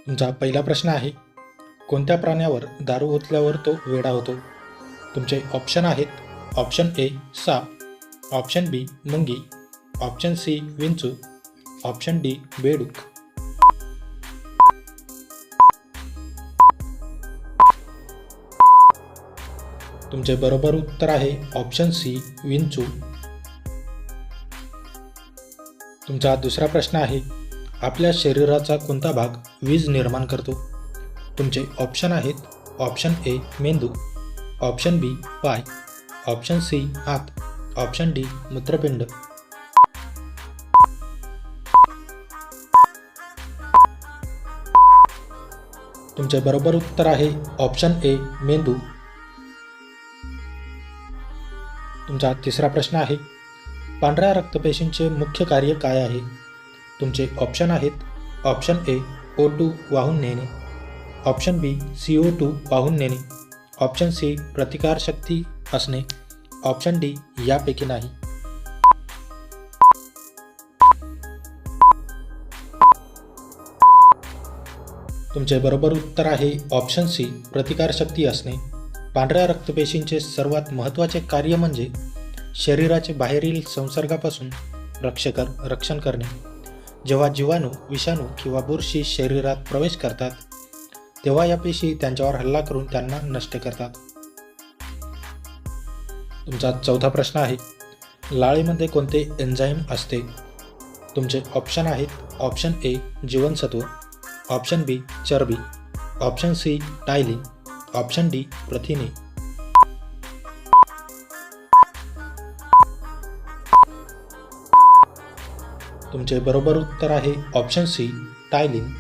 तुमचा पहिला प्रश्न आहे, कोणत्या प्राण्यावर दारू ओतल्यावर तो वेडा होतो? तुमचे ऑप्शन आहेत ऑप्शन ए साप, ऑप्शन बी मुंगी, ऑप्शन सी विंचू, ऑप्शन डी बेडूक. तुमचे बरोबर उत्तर आहे ऑप्शन सी विंचू. तुमचा दुसरा प्रश्न आहे, आपल्या शरीराचा कोणता भाग वीज निर्माण करतो? तुमचे ऑप्शन आहेत ऑप्शन ए मेंदू, ऑप्शन बी पाय, ऑप्शन सी हात, ऑप्शन डी मूत्रपिंड. तुमचे बरोबर उत्तर आहे ऑप्शन ए मेंदू. तुमचा तिसरा प्रश्न आहे, पांढऱ्या रक्तपेशींचे मुख्य कार्य काय आहे? तुमचे ऑप्शन आहेत ऑप्शन ए O2 वाहून नेणे, ऑप्शन बी CO2 वाहून नेणे, ऑप्शन सी प्रतिकारशक्ती असणे, ऑप्शन डी यापैकी नाही. तुमचे बरोबर उत्तर आहे ऑप्शन सी प्रतिकारशक्ती असणे. पांढऱ्या रक्तपेशींचे सर्वात महत्त्वाचे कार्य म्हणजे शरीराचे बाहेरील संसर्गापासून रक्षण करणे. जेव्हा जीवाणू, विषाणू किंवा बुरशी शरीरात प्रवेश करतात तेव्हा या पेशी त्यांच्यावर हल्ला करून त्यांना नष्ट करतात. तुमचा चौथा प्रश्न आहे, लाळेमध्ये कोणते एन्झाईम असते? तुमचे ऑप्शन आहेत ऑप्शन ए जीवनसत्व, ऑप्शन बी चरबी, option C ptyalin, option D प्रथिने. तुमचे बरोबर उत्तर आहे ऑप्शन सी टायलिन.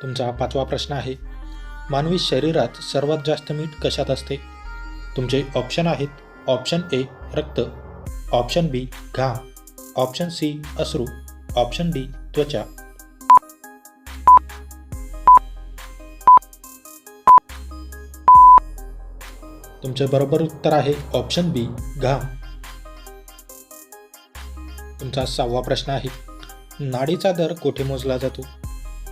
तुमचा पाचवा प्रश्न आहे, मानवी शरीरात सर्वात जास्त मीठ कशात असते? तुमचे ऑप्शन आहेत ऑप्शन ए रक्त, ऑप्शन बी घाम, ऑप्शन सी अश्रू, ऑप्शन डी त्वचा. तुमचे बरोबर उत्तर आहे ऑप्शन बी घाम. तुमचा सहावा प्रश्न आहे, नाडीचा दर कोठे मोजला जातो?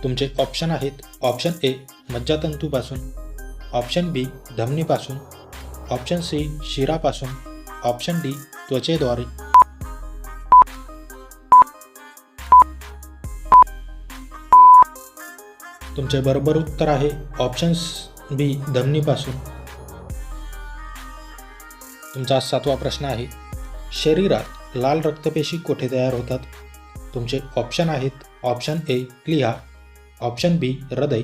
तुमचे ऑप्शन आहेत ऑप्शन ए मज्जातंतूपासून, ऑप्शन बी धमनीपासून, ऑप्शन सी शिरापासून, ऑप्शन डी त्वचेद्वारे. तुमचे बरोबर उत्तर आहे ऑप्शन बी धमनीपासून. तुमचा सातवा प्रश्न आहे, शरीरात लाल रक्तपेशी कोठे तयार होतात? तुमचे ऑप्शन आहेत ऑप्शन ए प्लीहा, ऑप्शन बी हृदय,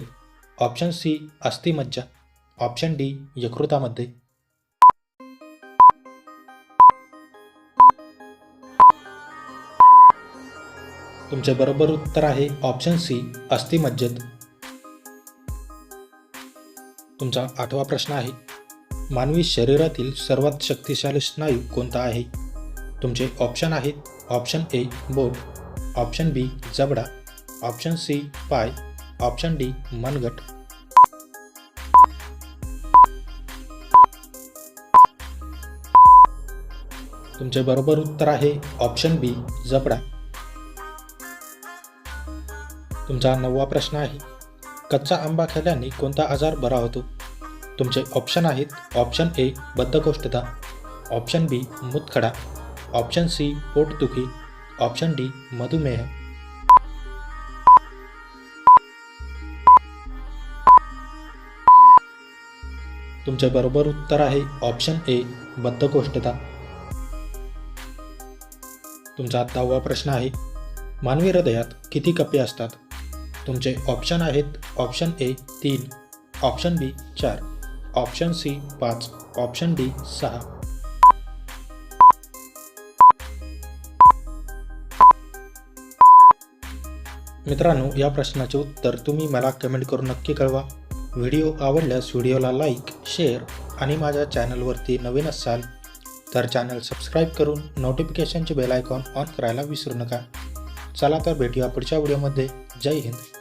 ऑप्शन सी अस्थिमज्जा, ऑप्शन डी यकृतामध्ये. तुमचे बरोबर उत्तर आहे ऑप्शन सी अस्थिमज्जेत. तुमचा आठवा प्रश्न आहे, मानवी शरीरातील सर्वात शक्तिशाली स्नायू कोणता आहे? तुमचे ऑप्शन आहेत ऑप्शन ए बोट, ऑप्शन बी जबडा, ऑप्शन सी पाय, ऑप्शन डी मनगट. तुमचे बरोबर उत्तर आहे ऑप्शन बी जबडा. तुमचा नववा प्रश्न आहे, कच्चा आंबा खाल्ल्याने कोणता आजार बरा होतो? तुमचे ऑप्शन आहेत ऑप्शन ए बद्धकोष्ठता, ऑप्शन बी मूतखडा, ऑप्शन सी पोटदुखी, ऑप्शन डी मधुमेह. तुमचे बरोबर उत्तर आहे ऑप्शन ए बद्धकोष्ठता. तुमचा 10वा प्रश्न आहे, मानवी हृदयात किती कप्पे असतात? तुमचे ऑप्शन आहेत option A 3, option B 4, option C 5, option D 6. मित्रांनो, या प्रश्नाचे उत्तर तुम्ही मला कमेंट करून नक्की कळवा. व्हिडिओ आवडल्यास व्हिडिओला लाईक, शेअर आणि माझ्या चॅनलवरती नवीन असाल तर चॅनल सबस्क्राईब करून नोटिफिकेशनचे बेल आयकॉन ऑन करायला विसरू नका. चला तर भेटूया पुढच्या व्हिडिओमध्ये. जय हिंद.